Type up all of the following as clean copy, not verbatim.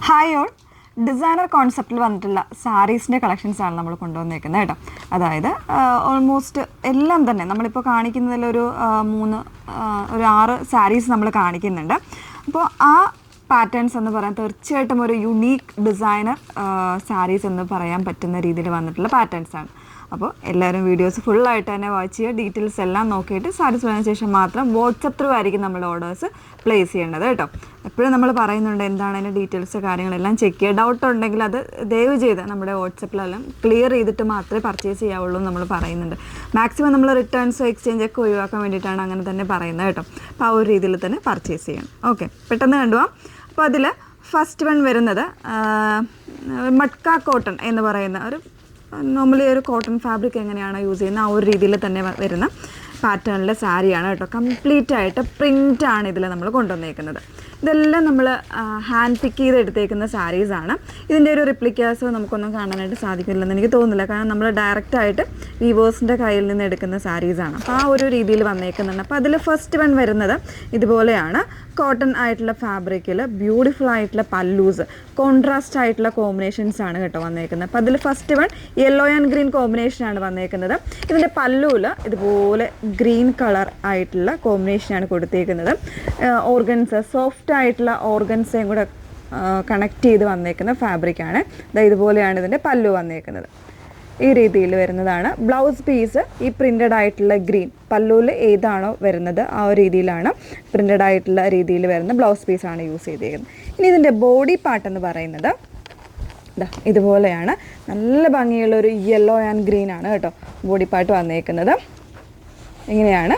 Hi all, designer കോൺസെപ്റ്റിൽ വന്നിട്ടുള്ള സാരീസിൻ്റെ കളക്ഷൻസാണ് നമ്മൾ കൊണ്ടുവന്നേക്കുന്നത് കേട്ടോ. അതായത് ഓൾമോസ്റ്റ് എല്ലാം തന്നെ നമ്മളിപ്പോൾ കാണിക്കുന്നതിലൊരു 6 സാരീസ് നമ്മൾ കാണിക്കുന്നുണ്ട്. അപ്പോൾ ആ പാറ്റേൺസ് എന്ന് പറയാൻ തീർച്ചയായിട്ടും ഒരു യുണീക്ക് ഡിസൈനർ സാരീസ് എന്ന് പറയാൻ പറ്റുന്ന രീതിയിൽ വന്നിട്ടുള്ള പാറ്റേൺസാണ്. അപ്പോൾ എല്ലാവരും വീഡിയോസ് ഫുള്ളായിട്ട് തന്നെ വാച്ച് ചെയ്യുക. ഡീറ്റെയിൽസ് എല്ലാം നോക്കിയിട്ട് സാറ്റിസ്ഫൈന് ശേഷം മാത്രം വാട്സപ്പ് ത്രൂ ആയിരിക്കും നമ്മൾ ഓർഡേഴ്സ് പ്ലേസ് ചെയ്യേണ്ടത് കേട്ടോ. എപ്പോഴും നമ്മൾ പറയുന്നുണ്ട് എന്താണ് അതിൻ്റെ ഡീറ്റെയിൽസ് കാര്യങ്ങളെല്ലാം ചെക്ക് ചെയ്യുക. ഡൗട്ട് ഉണ്ടെങ്കിൽ അത് ദയവ് ചെയ്ത് നമ്മുടെ വാട്സപ്പിലെല്ലാം ക്ലിയർ ചെയ്തിട്ട് മാത്രമേ പർച്ചേസ് ചെയ്യാവുള്ളൂ എന്ന് നമ്മൾ പറയുന്നുണ്ട്. മാക്സിമം നമ്മൾ റിട്ടേൺസോ എക്സ്ചേഞ്ച് ഒക്കെ ഒഴിവാക്കാൻ വേണ്ടിയിട്ടാണ് അങ്ങനെ തന്നെ പറയുന്നത് കേട്ടോ. അപ്പോൾ ആ ഒരു രീതിയിൽ തന്നെ പർച്ചേസ് ചെയ്യണം. ഓക്കെ, പെട്ടെന്ന് കണ്ടുപോകാം. അപ്പോൾ അതിൽ ഫസ്റ്റ് വൺ വരുന്നത് മട്ക കോട്ടൺ എന്ന് പറയുന്ന ഒരു നോർമലി ഒരു കോട്ടൺ ഫാബ്രിക് എങ്ങനെയാണോ യൂസ് ചെയ്യുന്നത് ആ ഒരു രീതിയിൽ തന്നെ വരുന്ന പാറ്റേണിലെ സാരിയാണ് കേട്ടോ. കംപ്ലീറ്റ് ആയിട്ട് പ്രിൻ്റാണ് ഇതിൽ നമ്മൾ കൊണ്ടുവന്നേക്കുന്നത്. ഇതെല്ലാം നമ്മൾ ഹാൻഡ് പിക്ക് ചെയ്ത് എടുത്തേക്കുന്ന സാരീസാണ്. ഇതിൻ്റെ ഒരു റിപ്ലിക്കാസോ നമുക്കൊന്നും കാണാനായിട്ട് സാധിക്കില്ലെന്ന് എനിക്ക് തോന്നുന്നില്ല. കാരണം നമ്മൾ ഡയറക്റ്റായിട്ട് വീവേഴ്സിൻ്റെ കയ്യിൽ നിന്ന് എടുക്കുന്ന സാരീസാണ്. അപ്പോൾ ആ ഒരു രീതിയിൽ വന്നേക്കുന്നുണ്ട്. അപ്പോൾ അതിൽ ഫസ്റ്റ് വൺ വരുന്നത് ഇതുപോലെയാണ്. കോട്ടൺ ആയിട്ടുള്ള ഫാബ്രിക്കിൽ ബ്യൂട്ടിഫുൾ ആയിട്ടുള്ള പല്ലൂസ്, കോൺട്രാസ്റ്റ് ആയിട്ടുള്ള കോമ്പിനേഷൻസ് ആണ് കേട്ടോ വന്നേക്കുന്നത്. അപ്പോൾ അതിൽ first one yellow and green കോമ്പിനേഷനാണ് വന്നേക്കുന്നത്. ഇതിൻ്റെ പല്ലുവിൽ ഇതുപോലെ ഗ്രീൻ കളർ ആയിട്ടുള്ള കോമ്പിനേഷനാണ് കൊടുത്തേക്കുന്നത്. ഓർഗൻസ്, സോഫ്റ്റ് ആയിട്ടുള്ള ഓർഗൻസയും കൂടെ കണക്ട് ചെയ്ത് വന്നേക്കുന്ന ഫാബ്രിക്കാണ്. ഇതുപോലെയാണ് ഇതിൻ്റെ പല്ലു വന്നേക്കുന്നത്. ഈ രീതിയിൽ വരുന്നതാണ്. ബ്ലൗസ് പീസ് ഈ പ്രിൻ്റഡ് ആയിട്ടുള്ള ഗ്രീൻ പല്ലുവിൽ ഏതാണോ വരുന്നത് ആ ഒരു രീതിയിലാണ് പ്രിൻ്റഡ് ആയിട്ടുള്ള രീതിയിൽ വരുന്ന ബ്ലൗസ് പീസാണ് യൂസ് ചെയ്തേക്കുന്നത്. ഇനി ഇതിൻ്റെ ബോഡി പാർട്ട് എന്ന് പറയുന്നത് ഇതുപോലെയാണ്. നല്ല ഭംഗിയുള്ളൊരു യെല്ലോ ആൻഡ് ഗ്രീൻ ആണ് കേട്ടോ ബോഡി പാർട്ട് വന്നേക്കുന്നത്. ഇങ്ങനെയാണ്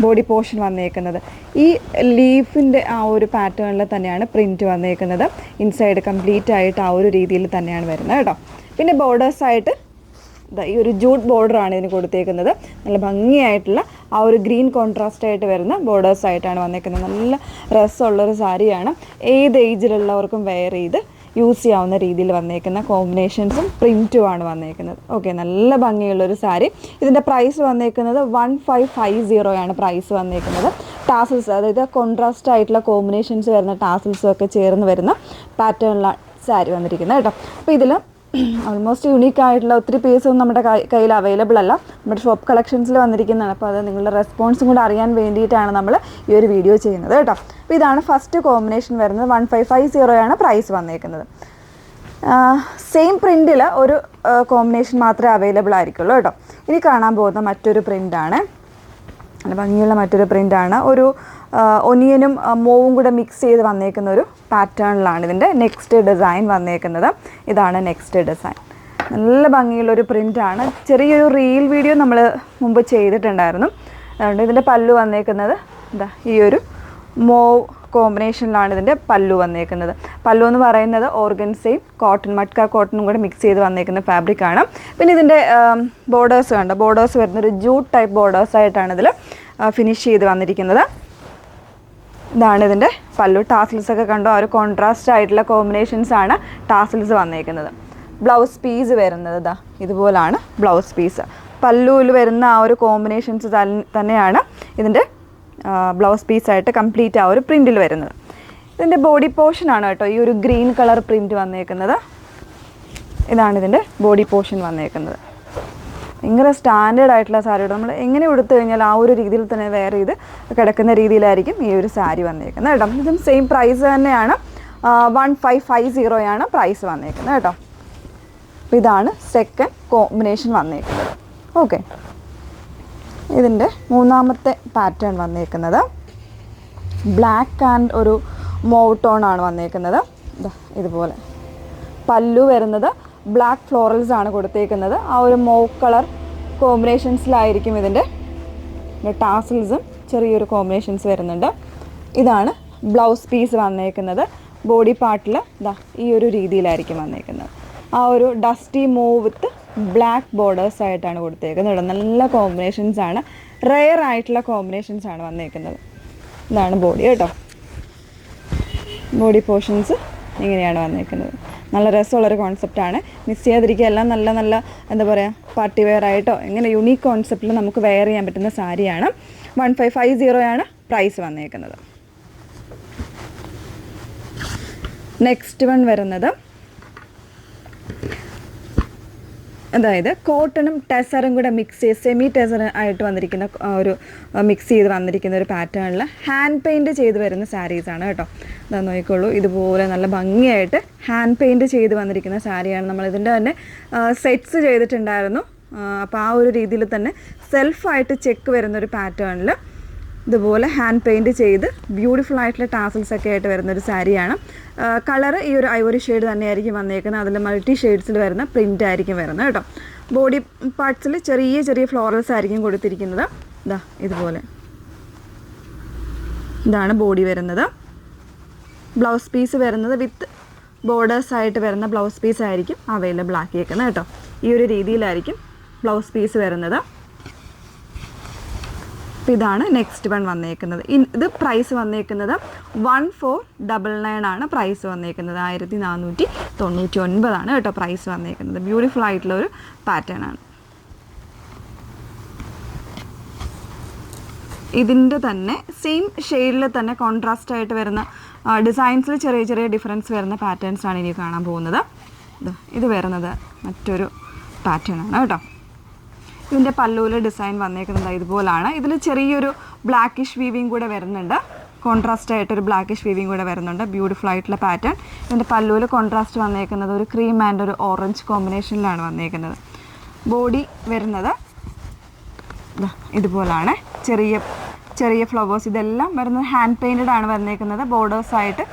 ബോഡി പോർഷൻ വന്നേക്കുന്നത്. ഈ ലീഫിൻ്റെ ആ ഒരു പാറ്റേണിൽ തന്നെയാണ് പ്രിൻറ്റ് വന്നേക്കുന്നത്. ഇൻസൈഡ് കംപ്ലീറ്റ് ആയിട്ട് ആ ഒരു രീതിയിൽ തന്നെയാണ് വരുന്നത് കേട്ടോ. പിന്നെ ബോർഡേഴ്സായിട്ട് ഈ ഒരു ജൂട്ട് ബോർഡറാണ് ഇതിന് കൊടുത്തേക്കുന്നത്. നല്ല ഭംഗിയായിട്ടുള്ള ആ ഒരു ഗ്രീൻ കോൺട്രാസ്റ്റ് ആയിട്ട് വരുന്ന ബോർഡേഴ്സായിട്ടാണ് വന്നേക്കുന്നത്. നല്ല രസമുള്ളൊരു സാരിയാണ്. ഏത് ഏജിലുള്ളവർക്കും വെയർ ചെയ്ത് യൂസ് ചെയ്യാവുന്ന രീതിയിൽ വന്നേക്കുന്ന കോമ്പിനേഷൻസും പ്രിൻറ്റുമാണ് വന്നേക്കുന്നത്. ഓക്കെ, നല്ല ഭംഗിയുള്ളൊരു സാരി. ഇതിൻ്റെ പ്രൈസ് വന്നേക്കുന്നത് 1550 പ്രൈസ് വന്നേക്കുന്നത്. ടാസിൽസ്, അതായത് കോൺട്രാസ്റ്റ് ആയിട്ടുള്ള കോമ്പിനേഷൻസ് വരുന്ന ടാസിൽസും ഒക്കെ ചേർന്ന് വരുന്ന പാറ്റേണിലാണ് സാരി വന്നിരിക്കുന്നത് കേട്ടോ. അപ്പോൾ ഇതിൽ ഓൾമോസ്റ്റ് യുണീക്ക് ആയിട്ടുള്ള ഒത്തിരി പീസൊന്നും നമ്മുടെ കയ്യിൽ അവൈലബിൾ അല്ല. നമ്മുടെ ഷോപ്പ് കളക്ഷൻസിൽ വന്നിരിക്കുന്നതാണ്. അപ്പോൾ അത് നിങ്ങളുടെ റെസ്പോൺസും കൂടെ അറിയാൻ വേണ്ടിയിട്ടാണ് നമ്മൾ ഈ ഒരു വീഡിയോ ചെയ്യുന്നത് കേട്ടോ. അപ്പോൾ ഇതാണ് ഫസ്റ്റ് കോമ്പിനേഷൻ വരുന്നത്. 1550 പ്രൈസ് വന്നേക്കുന്നത്. സെയിം പ്രിൻറ്റിൽ ഒരു കോമ്പിനേഷൻ മാത്രമേ അവൈലബിൾ ആയിരിക്കുള്ളൂ കേട്ടോ. ഇനി കാണാൻ പോകുന്ന മറ്റൊരു പ്രിൻ്റാണ്. നല്ല ഭംഗിയുള്ള മറ്റൊരു പ്രിൻ്റാണ്. ഒരു ഒനിയനും മോവും കൂടെ മിക്സ് ചെയ്ത് വന്നേക്കുന്ന ഒരു പാറ്റേണിലാണ് ഇതിൻ്റെ നെക്സ്റ്റ് ഡിസൈൻ വന്നേക്കുന്നത്. ഇതാണ് നെക്സ്റ്റ് ഡിസൈൻ. നല്ല ഭംഗിയുള്ളൊരു പ്രിൻ്റാണ്. ചെറിയൊരു റീൽ വീഡിയോ നമ്മൾ മുമ്പ് ചെയ്തിട്ടുണ്ടായിരുന്നു. അതുകൊണ്ട് ഇതിൻ്റെ പല്ലു വന്നേക്കുന്നത് ഈ ഒരു മോവ് കോമ്പിനേഷനിലാണ് ഇതിൻ്റെ പല്ലു വന്നേക്കുന്നത്. പല്ലു എന്ന് പറയുന്നത് ഓർഗൻസയും കോട്ടൺ, മട്ക കോട്ടണും കൂടെ മിക്സ് ചെയ്ത് വന്നേക്കുന്ന ഫാബ്രിക്കാണ്. പിന്നെ ഇതിൻ്റെ ബോർഡേഴ്സ് കണ്ട, ബോർഡേഴ്സ് വരുന്നൊരു ജൂട്ട് ടൈപ്പ് ബോർഡേഴ്സായിട്ടാണ് ഇതിൽ ഫിനിഷ് ചെയ്ത് വന്നിരിക്കുന്നത്. ഇതാണ് ഇതിൻ്റെ പല്ലു. ടാസിൽസൊക്കെ കണ്ടോ, ആ ഒരു കോൺട്രാസ്റ്റ് ആയിട്ടുള്ള കോമ്പിനേഷൻസാണ് ടാസിൽസ് വന്നേക്കുന്നത്. ബ്ലൗസ് പീസ് വരുന്നത് ഇതുപോലാണ് ബ്ലൗസ് പീസ്. പല്ലുവിൽ വരുന്ന ആ ഒരു കോമ്പിനേഷൻസ് തന്നെയാണ് ഇതിൻ്റെ ബ്ലൗസ് പീസായിട്ട് കംപ്ലീറ്റ് ആ ഒരു പ്രിൻറ്റിൽ വരുന്നത്. ഇതിൻ്റെ ബോഡി പോർഷനാണ് കേട്ടോ ഈ ഒരു ഗ്രീൻ കളർ പ്രിൻറ്റ് വന്നേക്കുന്നത്. ഇതാണ് ഇതിൻ്റെ ബോഡി പോർഷൻ വന്നേക്കുന്നത്. ഭയങ്കര സ്റ്റാൻഡേർഡ് ആയിട്ടുള്ള സാരിയോട് നമ്മൾ എങ്ങനെ എടുത്തു കഴിഞ്ഞാൽ ആ ഒരു രീതിയിൽ തന്നെ വെയർ ചെയ്ത് കിടക്കുന്ന രീതിയിലായിരിക്കും ഈ ഒരു സാരി വന്നേക്കുന്നത് കേട്ടോ. ഇതും സെയിം പ്രൈസ് തന്നെയാണ്. 1550 പ്രൈസ് വന്നേക്കുന്നത് കേട്ടോ. അപ്പോൾ ഇതാണ് സെക്കൻഡ് കോമ്പിനേഷൻ വന്നേക്കുന്നത്. ഓക്കെ, ഇതിൻ്റെ മൂന്നാമത്തെ പാറ്റേൺ വന്നേക്കുന്നത് ബ്ലാക്ക് ആൻഡ് ഒരു മോവ് ടോൺ ആണ് വന്നേക്കുന്നത്. ഇതുപോലെ പല്ലു വരുന്നത് ബ്ലാക്ക് ഫ്ലോറൽസ് ആണ് കൊടുത്തേക്കുന്നത്. ആ ഒരു മോവ് കളർ കോമ്പിനേഷൻസിലായിരിക്കും ഇതിൻ്റെ ടാസിൽസും ചെറിയൊരു കോമ്പിനേഷൻസ് വരുന്നുണ്ട്. ഇതാണ് ബ്ലൗസ് പീസ് വന്നേക്കുന്നത്. ബോഡി പാർട്ടിൽ ഈ ഒരു രീതിയിലായിരിക്കും വന്നേക്കുന്നത്. ആ ഒരു ഡസ്റ്റി മൂവ് വിത്ത് ബ്ലാക്ക് ബോർഡേഴ്സ് ആയിട്ടാണ് കൊടുത്തേക്കുന്നത്. നല്ല കോമ്പിനേഷൻസാണ്, റെയർ ആയിട്ടുള്ള കോമ്പിനേഷൻസാണ് വന്നേക്കുന്നത്. ഇതാണ് ബോഡി കേട്ടോ. ബോഡി പോർഷൻസ് ഇങ്ങനെയാണ് വന്നേക്കുന്നത്. നല്ല രസമുള്ളൊരു കോൺസെപ്റ്റാണ്. മിസ് ചെയ്യാതിരിക്കുക. എല്ലാം നല്ല നല്ല എന്താ പറയുക, പാർട്ടി വെയർ ആയിട്ടോ ഇങ്ങനെ യുണീക്ക് കോൺസെപ്റ്റിൽ നമുക്ക് വെയർ ചെയ്യാൻ പറ്റുന്ന സാരിയാണ്. 1550 പ്രൈസ് വന്നേക്കുന്നത്. നെക്സ്റ്റ് വൺ വരുന്നത് അതായത് കോട്ടണും ടെസറും കൂടെ മിക്സ് ചെയ്ത് സെമി ടെസർ ആയിട്ട് വന്നിരിക്കുന്ന ഒരു മിക്സ് ചെയ്ത് വന്നിരിക്കുന്ന ഒരു പാറ്റേണിൽ ഹാൻഡ് പെയിൻറ്റ് ചെയ്ത് വരുന്ന സാരീസാണ് കേട്ടോ. ഇതാ നോക്കിക്കോളൂ, ഇതുപോലെ നല്ല ഭംഗിയായിട്ട് ഹാൻഡ് പെയിൻറ്റ് ചെയ്ത് വന്നിരിക്കുന്ന സാരിയാണ്. നമ്മളിതിൻ്റെ തന്നെ സെറ്റ്സ് ചെയ്തിട്ടുണ്ടായിരുന്നു. അപ്പോൾ ആ ഒരു രീതിയിൽ തന്നെ സെൽഫായിട്ട് ചെക്ക് വരുന്നൊരു പാറ്റേണിൽ ഇതുപോലെ ഹാൻഡ് പെയിൻറ്റ് ചെയ്ത് ബ്യൂട്ടിഫുൾ ആയിട്ടുള്ള ടാസൽസ് ഒക്കെ ആയിട്ട് വരുന്നൊരു സാരിയാണ്. കളറ് ഈ ഒരു ഐവറി ഷെയ്ഡ് തന്നെയായിരിക്കും വന്നേക്കുന്നത്. അതിൽ മൾട്ടി ഷെയ്ഡ്സിൽ വരുന്ന പ്രിൻ്റ് ആയിരിക്കും വരുന്നത് കേട്ടോ. ബോഡി പാർട്സിൽ ചെറിയ ചെറിയ ഫ്ലോറൽസ് ആയിരിക്കും കൊടുത്തിരിക്കുന്നത്. ഇതാ ഇതുപോലെ ഇതാണ് ബോഡി വരുന്നത്. ബ്ലൗസ് പീസ് വരുന്നത് വിത്ത് ബോർഡേഴ്സ് ആയിട്ട് വരുന്ന ബ്ലൗസ് പീസ് ആയിരിക്കും അവൈലബിൾ ആക്കിയേക്കുന്നത് കേട്ടോ. ഈ ഒരു രീതിയിലായിരിക്കും ബ്ലൗസ് പീസ് വരുന്നത്. അപ്പോൾ ഇതാണ് നെക്സ്റ്റ് വൺ വന്നേക്കുന്നത്. ഇത് പ്രൈസ് വന്നേക്കുന്നത് 1499 ആണ് പ്രൈസ് വന്നേക്കുന്നത്. 1499 കേട്ടോ പ്രൈസ് വന്നേക്കുന്നത്. ബ്യൂട്ടിഫുൾ ആയിട്ടുള്ള ഒരു പാറ്റേൺ ആണ്. ഇതിൻ്റെ തന്നെ സെയിം ഷെയ്ഡിൽ തന്നെ കോൺട്രാസ്റ്റ് ആയിട്ട് വരുന്ന ഡിസൈൻസിൽ ചെറിയ ചെറിയ ഡിഫറൻസ് വരുന്ന പാറ്റേൺസ് ആണ് ഇനി കാണാൻ പോകുന്നത്. ഇത് വരുന്നത് മറ്റൊരു പാറ്റേൺ ആണ് കേട്ടോ. ഇതിൻ്റെ പല്ലുവിൽ ഡിസൈൻ വന്നേക്കുന്നത് ഇതുപോലാണ്. ഇതിൽ ചെറിയൊരു ബ്ലാക്കിഷ് വീവിങ് കൂടെ വരുന്നുണ്ട്. കോൺട്രാസ്റ്റ് ആയിട്ടൊരു ബ്ലാക്കിഷ് വീവിങ് കൂടെ വരുന്നുണ്ട്. ബ്യൂട്ടിഫുൾ ആയിട്ടുള്ള പാറ്റേൺ. ഇതിൻ്റെ പല്ലുവിൽ കോൺട്രാസ്റ്റ് വന്നേക്കുന്നത് ഒരു ക്രീം ആൻഡ് ഒരു ഓറഞ്ച് കോമ്പിനേഷനിലാണ് വന്നേക്കുന്നത്. ബോഡി വരുന്നത് ഇതുപോലാണ്. ചെറിയ ചെറിയ ഫ്ലവേഴ്സ് ഇതെല്ലാം വരുന്നത് ഹാൻഡ് പെയിൻറ്റഡ് ആണ് വന്നേക്കുന്നത്. ബോർഡേഴ്സായിട്ട്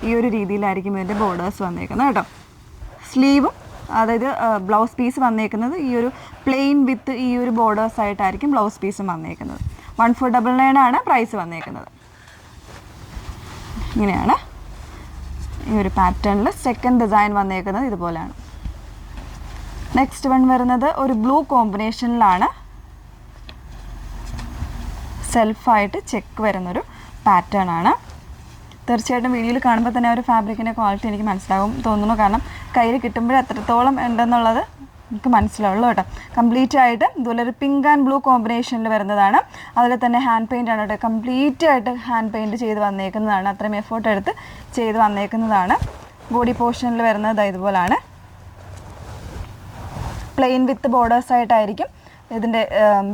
ഈ ഒരു രീതിയിലായിരിക്കും ഇതിൻ്റെ ബോർഡേഴ്സ് വന്നേക്കുന്നത് കേട്ടോ. സ്ലീവും അതായത് ബ്ലൗസ് പീസ് വന്നേക്കുന്നത് ഈ ഒരു പ്ലെയിൻ വിത്ത് ഈ ഒരു ബോർഡേഴ്സ് ആയിട്ടായിരിക്കും ബ്ലൗസ് പീസും വന്നേക്കുന്നത്. 1499 ആണ് പ്രൈസ് വന്നേക്കുന്നത്. ഇങ്ങനെയാണ് ഈ ഒരു പാറ്റേണിൽ സെക്കൻഡ് ഡിസൈൻ വന്നേക്കുന്നത് ഇതുപോലെയാണ്. നെക്സ്റ്റ് വൺ വരുന്നത് ഒരു ബ്ലൂ കോമ്പിനേഷനിലാണ് സെൽഫായിട്ട് ചെക്ക് വരുന്നൊരു പാറ്റേൺ ആണ്. തീർച്ചയായിട്ടും വീഡിയോയിൽ കാണുമ്പോൾ തന്നെ ഒരു ഫാബ്രിക്കിൻ്റെ ക്വാളിറ്റി എനിക്ക് മനസ്സിലാവും തോന്നുന്നു. കാരണം കയ്യിൽ കിട്ടുമ്പോൾ എത്രത്തോളം ഉണ്ടെന്നുള്ളത് എനിക്ക് മനസ്സിലാവുള്ളൂ കേട്ടോ. കംപ്ലീറ്റ് ആയിട്ട് ഇതുപോലെ ഒരു പിങ്ക് ആൻഡ് ബ്ലൂ കോമ്പിനേഷനിൽ വരുന്നതാണ്. അതിൽ തന്നെ ഹാൻഡ് പെയിൻ്റ് ആണ് കേട്ടോ. കംപ്ലീറ്റ് ആയിട്ട് ഹാൻഡ് പെയിൻറ്റ് ചെയ്ത് വന്നേക്കുന്നതാണ്. അത്രയും എഫേർട്ട് എടുത്ത് ചെയ്ത് വന്നേക്കുന്നതാണ്. ബോഡി പോർഷനിൽ വരുന്നത് ഇതുപോലാണ്. പ്ലെയിൻ വിത്ത് ബോർഡേഴ്സ് ആയിട്ടായിരിക്കും ഇതിൻ്റെ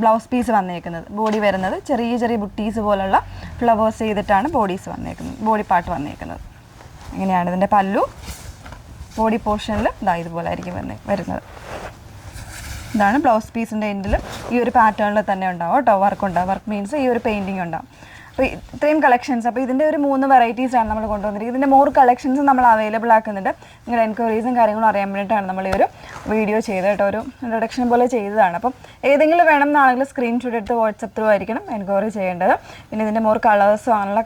ബ്ലൗസ് പീസ് വന്നേക്കുന്നത്. ബോഡി വരുന്നത് ചെറിയ ചെറിയ ബുട്ടീസ് പോലുള്ള ഫ്ലവേഴ്സ് ചെയ്തിട്ടാണ് ബോഡീസ് വന്നേക്കുന്നത്, ബോഡി പാർട്ട് വന്നേക്കുന്നത്. ഇങ്ങനെയാണ് ഇതിൻ്റെ പല്ലു. ബോഡി പോർഷനിൽ ഇതുപോലെ ആയിരിക്കും വരുന്നത്. ഇതാണ് ബ്ലൗസ് പീസിൻ്റെ എൻഡിൽ ഈ ഒരു പാറ്റേണിൽ തന്നെ ഉണ്ടാവും കേട്ടോ. വർക്ക് ഉണ്ടാവും. വർക്ക് മീൻസ് ഈ ഒരു പെയിൻറ്റിങ് ഉണ്ടാവും. അപ്പോൾ ഇത്രയും കളക്ഷൻസ്. അപ്പോൾ ഇതിൻ്റെ ഒരു 3 വെറൈറ്റീസാണ് നമ്മൾ കൊണ്ടുവന്നിരിക്കുന്നത്. ഇതിൻ്റെ മോർ കളക്ഷൻസ് നമ്മൾ അവൈലബിൾ ആക്കുന്നുണ്ട്. നിങ്ങളുടെ എൻക്വയറീസും കാര്യങ്ങളും അറിയാൻ വേണ്ടിയിട്ടാണ് നമ്മൾ ഈ ഒരു വീഡിയോ ചെയ്തത് കേട്ടോ. ഒരു ഇൻട്രൊഡക്ഷൻ പോലെ ചെയ്തതാണ്. അപ്പം ഏതെങ്കിലും വേണമെന്നാണെങ്കിൽ സ്ക്രീൻഷോട്ട് എടുത്ത് വാട്സപ്പ് ത്രൂ ആയിരിക്കണം എൻക്വയറി ചെയ്യേണ്ടത്. പിന്നെ ഇതിൻ്റെ മോർ കളേഴ്സോ അങ്ങനെയുള്ള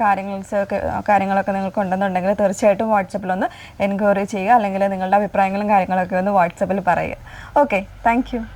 കാര്യങ്ങളൊക്കെ നിങ്ങൾക്ക് ഉണ്ടെന്നുണ്ടെങ്കിൽ തീർച്ചയായിട്ടും വാട്സപ്പിലൊന്ന് എൻക്വയറി ചെയ്യുക. അല്ലെങ്കിൽ നിങ്ങളുടെ അഭിപ്രായങ്ങളും കാര്യങ്ങളൊക്കെ ഒന്ന് വാട്സപ്പിൽ പറയുക. Okay, thank you.